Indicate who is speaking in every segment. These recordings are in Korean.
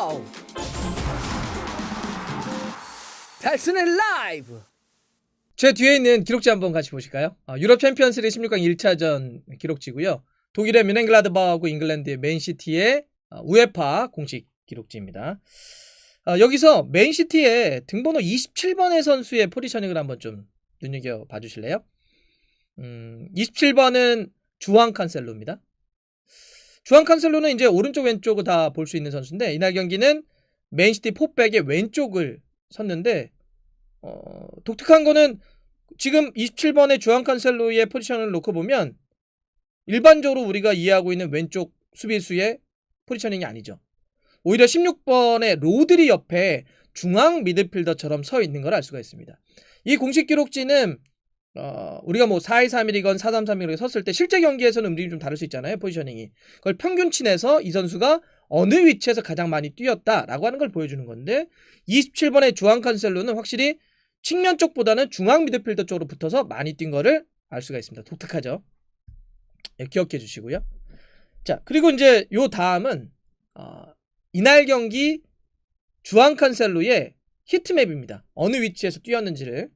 Speaker 1: 와우! 달슨의 라이브! 제 뒤에 있는 기록지 한번 같이 보실까요? 유럽 챔피언스리그 16강 1차전 기록지고요. 독일의 뮌헨글라드바흐하고 잉글랜드의 맨시티의 우에파 공식 기록지입니다. 여기서 맨시티의 등번호 27번의 선수의 포지셔닝을 한번 좀 눈여겨봐 주실래요? 27번은 주앙 칸셀로입니다. 주앙 칸셀로는 이제 오른쪽 왼쪽을 다 볼 수 있는 선수인데, 이날 경기는 맨시티 포백의 왼쪽을 섰는데, 독특한 거는 지금 27번의 주앙 칸셀로의 포지션을 놓고 보면 일반적으로 우리가 이해하고 있는 왼쪽 수비수의 포지셔닝이 아니죠. 오히려 16번의 로드리 옆에 중앙 미드필더처럼 서 있는 걸 알 수가 있습니다. 이 공식 기록지는 우리가 뭐 4-2-3-1이건 4-3-3-1이건 섰을 때 실제 경기에서는 움직임이 좀 다를 수 있잖아요. 포지셔닝이. 그걸 평균치 내서 이 선수가 어느 위치에서 가장 많이 뛰었다라고 하는 걸 보여주는 건데, 27번의 주앙 칸셀로는 확실히 측면 쪽보다는 중앙 미드필더 쪽으로 붙어서 많이 뛴 거를 알 수가 있습니다. 독특하죠. 기억해 주시고요. 자, 그리고 이제 요 다음은 이날 경기 주앙 칸셀로의 히트맵입니다. 어느 위치에서 뛰었는지를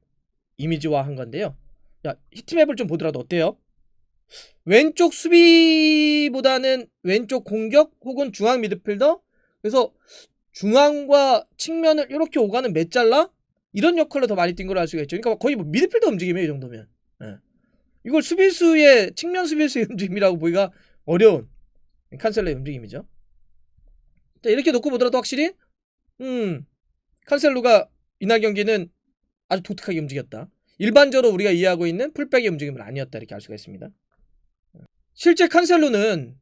Speaker 1: 이미지화한 건데요. 자, 히트맵을 좀 보더라도 어때요? 왼쪽 수비보다는 왼쪽 공격 혹은 중앙 미드필더, 그래서 중앙과 측면을 이렇게 오가는 메잘라, 이런 역할로 더 많이 뛴 걸 알 수가 있죠. 그러니까 거의 뭐 미드필더 움직임이에요, 이 정도면. 이걸 수비수의 측면 수비수의 움직임이라고 보기가 어려운 칸셀로의 움직임이죠. 자, 이렇게 놓고 보더라도 확실히 칸셀로가 이날 경기는 아주 독특하게 움직였다. 일반적으로 우리가 이해하고 있는 풀백의 움직임은 아니었다, 이렇게 알 수가 있습니다. 실제 칸셀로는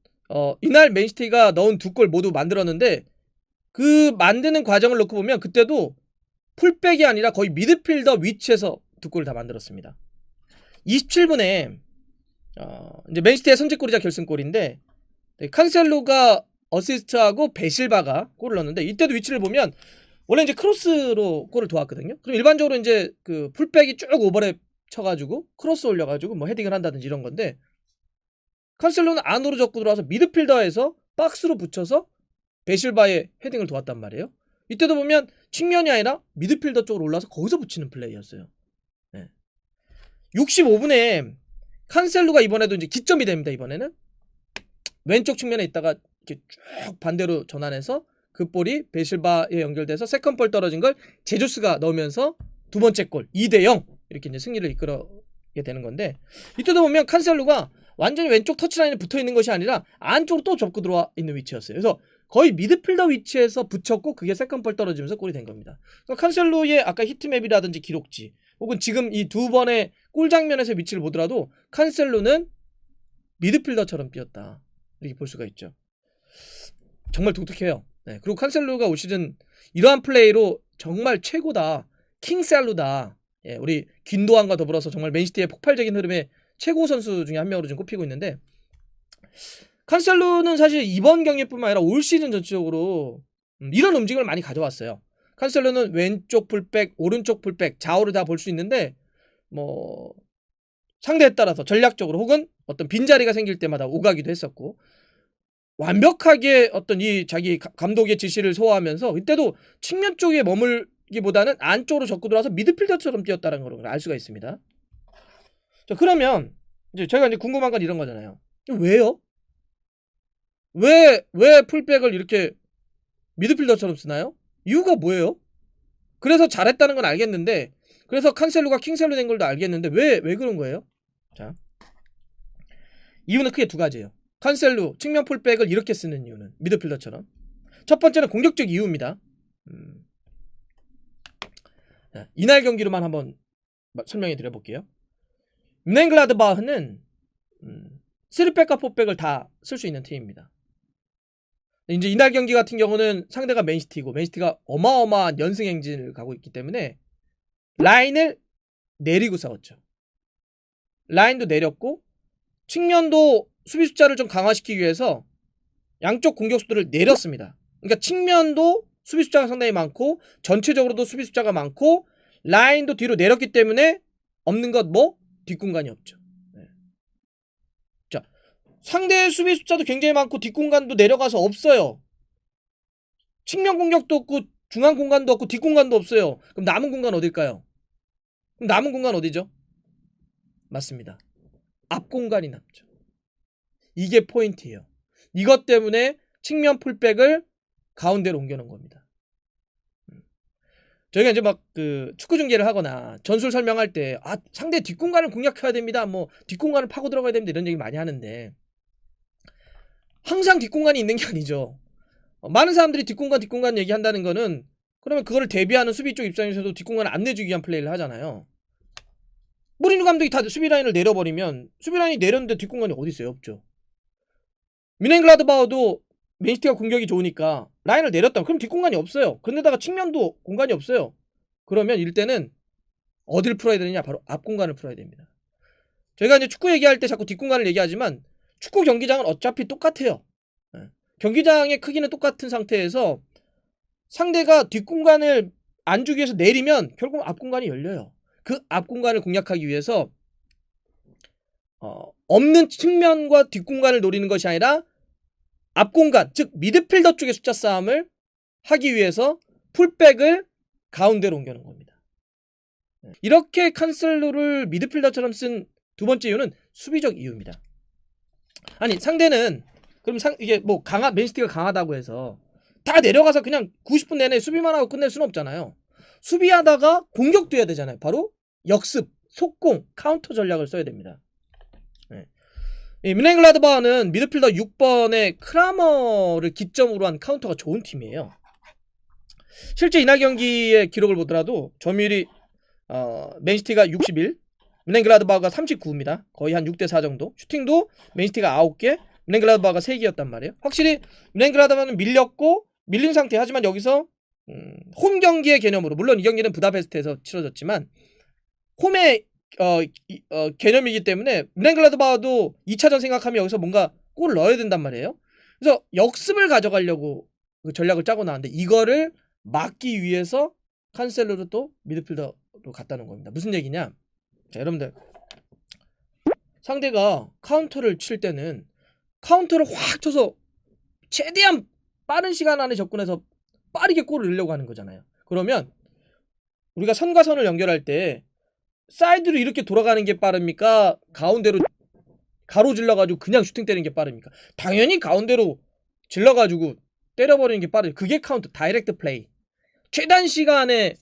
Speaker 1: 이날 맨시티가 넣은 2골 모두 만들었는데, 그 만드는 과정을 놓고 보면 그때도 풀백이 아니라 거의 미드필더 위치에서 2골을 다 만들었습니다. 27분에 이제 맨시티의 선제골이자 결승골인데, 칸셀로가 어시스트하고 베실바가 골을 넣었는데, 이때도 위치를 보면 원래 이제 크로스로 골을 도왔거든요. 그럼 일반적으로 이제 그 풀백이 쭉 오버랩 쳐가지고 크로스 올려가지고 뭐 헤딩을 한다든지 이런 건데, 칸셀로는 안으로 접고 들어와서 미드필더에서 박스로 붙여서 베실바의 헤딩을 도왔단 말이에요. 이때도 보면 측면이 아니라 미드필더 쪽으로 올라서 거기서 붙이는 플레이였어요. 65분에 칸셀로가 이번에도 이제 기점이 됩니다. 이번에는 왼쪽 측면에 있다가 이렇게 쭉 반대로 전환해서 그 볼이 베실바에 연결돼서 세컨볼 떨어진 걸 제주스가 넣으면서 두 번째 골 2대0 이렇게 이제 승리를 이끌어게 되는 건데, 이때도 보면 칸셀로가 완전히 왼쪽 터치라인에 붙어 있는 것이 아니라 안쪽으로 또 접고 들어와 있는 위치였어요. 그래서 거의 미드필더 위치에서 붙였고 그게 세컨볼 떨어지면서 골이 된 겁니다. 그러니까 칸셀로의 아까 히트맵이라든지 기록지 혹은 지금 이 두 번의 골 장면에서 위치를 보더라도 칸셀로는 미드필더처럼 뛰었다, 이렇게 볼 수가 있죠. 정말 독특해요. 그리고 칸셀로가 올 시즌 이러한 플레이로 정말 최고다, 킹셀로다, 우리 균도안과 더불어서 정말 맨시티의 폭발적인 흐름의 최고 선수 중에 한 명으로 좀 꼽히고 있는데, 칸셀로는 사실 이번 경기뿐만 아니라 올 시즌 전체적으로 이런 움직임을 많이 가져왔어요. 칸셀로는 왼쪽 풀백, 오른쪽 풀백, 좌우를 다 볼 수 있는데, 뭐 상대에 따라서 전략적으로 혹은 어떤 빈자리가 생길 때마다 오가기도 했었고, 완벽하게 어떤 이 자기 감독의 지시를 소화하면서 이때도 측면 쪽에 머물기보다는 안쪽으로 접고 들어와서 미드필더처럼 뛰었다는 걸 알 수가 있습니다. 자, 그러면 이제 제가 이제 궁금한 건 이런 거잖아요. 왜요? 왜 풀백을 이렇게 미드필더처럼 쓰나요? 이유가 뭐예요? 그래서 잘했다는 건 알겠는데, 그래서 칸셀로가 킹셀로 된 걸도 알겠는데 왜 그런 거예요? 자, 이유는 크게 두 가지예요. 칸셀로 측면 풀백을 이렇게 쓰는 이유는 미드필더처럼, 첫 번째는 공격적 이유입니다. 이날 경기로만 한번 설명해 드려볼게요. 뮌헨글라드바흐는 3백과 4백을 다 쓸 수 있는 팀입니다. 이제 이날 경기 같은 경우는 상대가 맨시티고, 맨시티가 어마어마한 연승 행진을 가고 있기 때문에 라인을 내리고 싸웠죠. 라인도 내렸고 측면도 수비 숫자를 좀 강화시키기 위해서 양쪽 공격수들을 내렸습니다. 그러니까 측면도 수비 숫자가 상당히 많고 전체적으로도 수비 숫자가 많고 라인도 뒤로 내렸기 때문에 없는 것 뭐? 뒷공간이 없죠. 자, 상대의 수비 숫자도 굉장히 많고 뒷공간도 내려가서 없어요. 측면 공격도 없고 중앙 공간도 없고 뒷공간도 없어요. 그럼 남은 공간 어딜까요? 그럼 남은 공간 어디죠? 맞습니다. 앞 공간이 남죠. 이게 포인트예요. 이것 때문에 측면 풀백을 가운데로 옮겨놓은 겁니다. 저희가 이제 막 그 축구 중계를 하거나 전술 설명할 때 상대 뒷공간을 공략해야 됩니다. 뭐 뒷공간을 파고 들어가야 됩니다. 이런 얘기 많이 하는데 항상 뒷공간이 있는 게 아니죠. 많은 사람들이 뒷공간 얘기한다는 거는 그러면 그거를 대비하는 수비 쪽 입장에서도 뒷공간을 안 내주기 위한 플레이를 하잖아요. 무리뉴 감독이 다 수비 라인을 내려버리면 수비 라인이 내렸는데 뒷공간이 어디 있어요? 없죠. 미넨글라드바흐도 맨시티가 공격이 좋으니까 라인을 내렸다. 그럼 뒷공간이 없어요. 그런데다가 측면도 공간이 없어요. 그러면 이럴 때는 어딜 풀어야 되느냐? 바로 앞공간을 풀어야 됩니다. 저희가 이제 축구 얘기할 때 자꾸 뒷공간을 얘기하지만 축구 경기장은 어차피 똑같아요. 경기장의 크기는 똑같은 상태에서 상대가 뒷공간을 안 주기 위해서 내리면 결국 앞공간이 열려요. 그 앞공간을 공략하기 위해서 없는 측면과 뒷공간을 노리는 것이 아니라 앞공간, 즉 미드필더 쪽의 숫자 싸움을 하기 위해서 풀백을 가운데로 옮겨놓은 겁니다. 이렇게 칸셀로를 미드필더처럼 쓴 두 번째 이유는 수비적 이유입니다. 아니 상대는 그럼 이게 뭐 맨시티가 강하다고 해서 다 내려가서 그냥 90분 내내 수비만 하고 끝낼 수는 없잖아요. 수비하다가 공격도 해야 되잖아요. 바로 역습, 속공, 카운터 전략을 써야 됩니다. 미넨글라드바흐는 미드필더 6번의 크라머를 기점으로 한 카운터가 좋은 팀이에요. 실제 이날 경기의 기록을 보더라도 점유율이 맨시티가 61, 미넨글라드바흐가 39입니다. 거의 한 6대4 정도. 슈팅도 맨시티가 9개, 미넨글라드바흐가 3개였단 말이에요. 확실히 미넨글라드바흐는 밀렸고 밀린 상태. 하지만 여기서 홈 경기의 개념으로, 물론 이 경기는 부다페스트에서 치러졌지만 홈의 개념이기 때문에 미넨글라드바흐도 2차전 생각하면 여기서 뭔가 골을 넣어야 된단 말이에요. 그래서 역습을 가져가려고 그 전략을 짜고 나왔는데 이거를 막기 위해서 칸셀로를 또 미드필더로 갖다 놓은 겁니다. 무슨 얘기냐? 자, 여러분들 상대가 카운터를 칠 때는 카운터를 확 쳐서 최대한 빠른 시간 안에 접근해서 빠르게 골을 넣으려고 하는 거잖아요. 그러면 우리가 선과 선을 연결할 때 사이드로 이렇게 돌아가는 게 빠릅니까? 가운데로 가로질러가지고 그냥 슈팅 때리는 게 빠릅니까? 당연히 가운데로 질러가지고 때려버리는 게 빠르죠. 그게 카운터, 다이렉트 플레이. 최단 시간에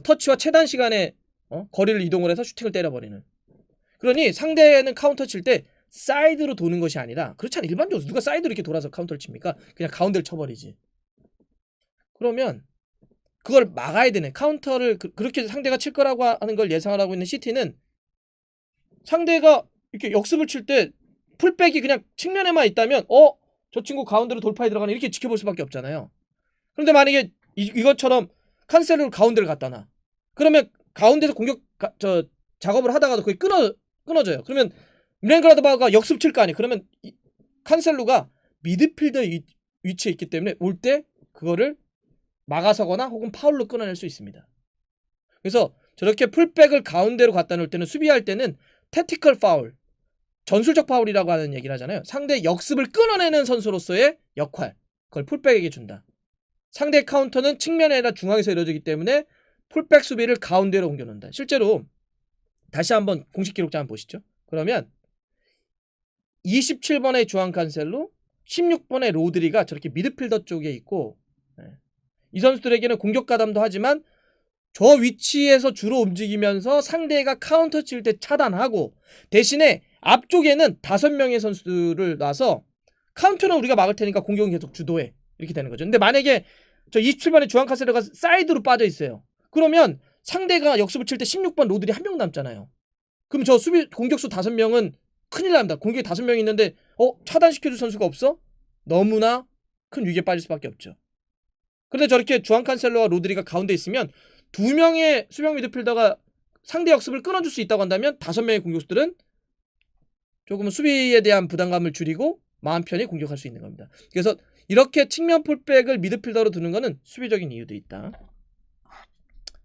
Speaker 1: 터치와 최단 시간에 거리를 이동을 해서 슈팅을 때려버리는. 그러니 상대는 카운터 칠 때 사이드로 도는 것이 아니라, 그렇지 않아. 일반적으로 누가 사이드로 이렇게 돌아서 카운터를 칩니까? 그냥 가운데를 쳐버리지. 그러면 그걸 막아야 되네. 카운터를 그렇게 상대가 칠 거라고 하는 걸 예상을 하고 있는 시티는 상대가 이렇게 역습을 칠 때 풀백이 그냥 측면에만 있다면 저 친구 가운데로 돌파해 들어가네 이렇게 지켜볼 수밖에 없잖아요. 그런데 만약에 이것처럼 칸셀로를 가운데를 갖다 놔. 그러면 가운데서 작업을 하다가도 그게 끊어져요. 그러면 미넨글라드바흐가 역습 칠 거 아니에요. 그러면 칸셀로가 미드필더 위치에 있기 때문에 올 때 그거를 막아서거나 혹은 파울로 끊어낼 수 있습니다. 그래서 저렇게 풀백을 가운데로 갖다 놓을 때는, 수비할 때는 태티컬 파울, 전술적 파울이라고 하는 얘기를 하잖아요. 상대 역습을 끊어내는 선수로서의 역할, 그걸 풀백에게 준다. 상대 카운터는 측면에 아니라 중앙에서 이루어지기 때문에 풀백 수비를 가운데로 옮겨놓는다. 실제로 다시 한번 공식 기록자 한번 보시죠. 그러면 27번의 주안 칸셀로, 16번의 로드리가 저렇게 미드필더 쪽에 있고, 이 선수들에게는 공격 가담도 하지만 저 위치에서 주로 움직이면서 상대가 카운터 칠 때 차단하고, 대신에 앞쪽에는 5명의 선수들을 놔서 카운터는 우리가 막을 테니까 공격은 계속 주도해. 이렇게 되는 거죠. 근데 만약에 저 27번의 주안 칸셀로가 사이드로 빠져 있어요. 그러면 상대가 역습을 칠 때 16번 로드리 한 명 남잖아요. 그럼 저 공격수 5명은 큰일 납니다. 공격에 5명이 있는데 차단시켜줄 선수가 없어? 너무나 큰 위기에 빠질 수밖에 없죠. 그런데 저렇게 주안 칸셀로와 로드리가 가운데 있으면 2명의 수비형 미드필더가 상대 역습을 끊어줄 수 있다고 한다면 5명의 공격수들은 조금은 수비에 대한 부담감을 줄이고 마음 편히 공격할 수 있는 겁니다. 그래서 이렇게 측면 풀백을 미드필더로 두는 것은 수비적인 이유도 있다.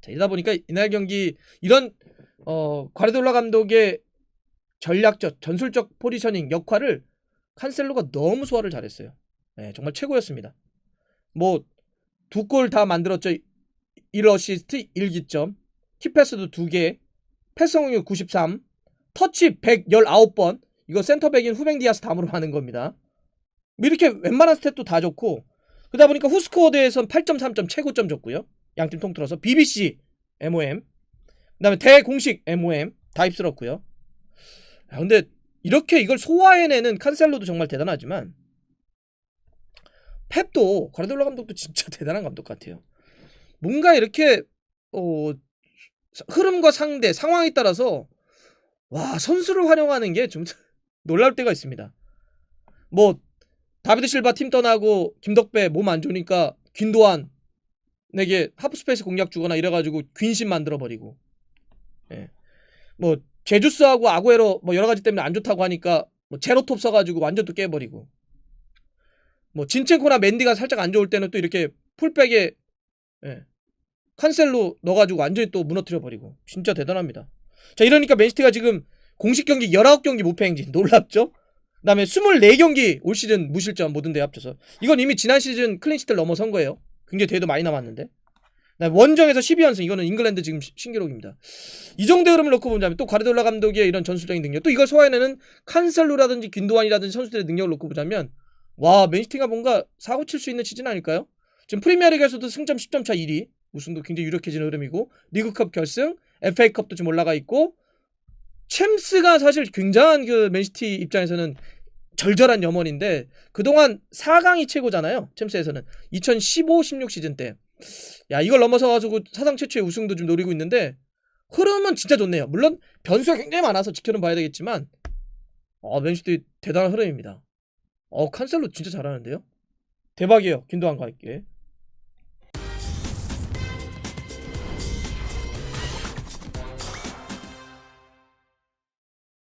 Speaker 1: 자, 이러다 보니까 이날 경기 이런 과르디올라 감독의 전략적, 전술적 포지셔닝 역할을 칸셀로가 너무 소화를 잘했어요. 네, 정말 최고였습니다. 뭐 2골 다 만들었죠. 1어시스트 1기점, 키패스도 2개, 패스 성공률 93, 터치 119번. 이거 센터백인 후뱅 디아스 다음으로 많은 겁니다. 뭐 이렇게 웬만한 스탯도 다 좋고, 그러다 보니까 후스코어드에선 8.3점 최고점 줬고요. 양팀 통틀어서 BBC MOM, 그 다음에 대공식 MOM 다 휩쓸었고요. 근데 이렇게 이걸 소화해내는 칸셀로도 정말 대단하지만 펩도, 과르디올라 감독도 진짜 대단한 감독 같아요. 뭔가 이렇게 흐름과 상대, 상황에 따라서 와, 선수를 활용하는 게 좀 놀라울 때가 있습니다. 뭐 다비드 실바 팀 떠나고 김덕배 몸 안 좋으니까 균도안에게 하프스페이스 공략 주거나 이래가지고 균신 만들어버리고, 예. 뭐 제주스하고 아구에로 뭐 여러가지 때문에 안 좋다고 하니까 뭐 제로톱 써가지고 완전 또 깨버리고, 뭐 진첸코나 맨디가 살짝 안 좋을 때는 또 이렇게 풀백에, 예, 칸셀로 넣어가지고 완전히 또 무너뜨려버리고. 진짜 대단합니다. 자, 이러니까 맨시티가 지금 공식 경기 19경기 무패 행진. 놀랍죠? 그 다음에 24경기 올 시즌 무실점 모든 데 합쳐서. 이건 이미 지난 시즌 클린시트를 넘어선 거예요. 굉장히 대회도 많이 남았는데. 원정에서 12연승. 이거는 잉글랜드 지금 신기록입니다. 이 정도 흐름을 놓고 보자면 또 과르디올라 감독의 이런 전술적인 능력, 또 이걸 소화해내는 칸셀로라든지 균도안이라든지 선수들의 능력을 놓고 보자면, 와, 맨시티가 뭔가 사고 칠 수 있는 시즌 아닐까요? 지금 프리미어리그에서도 승점 10점 차 1위, 우승도 굉장히 유력해지는 흐름이고, 리그컵 결승, FA컵도 좀 올라가 있고, 챔스가 사실 굉장한 그 맨시티 입장에서는 절절한 염원인데, 그동안 4강이 최고잖아요. 챔스에서는 2015-16 시즌 때. 야, 이걸 넘어서가지고 사상 최초의 우승도 좀 노리고 있는데, 흐름은 진짜 좋네요. 물론 변수가 굉장히 많아서 지켜는 봐야 되겠지만, 맨시티 대단한 흐름입니다. 칸셀로 진짜 잘하는데요. 대박이에요. 균도안과 함께.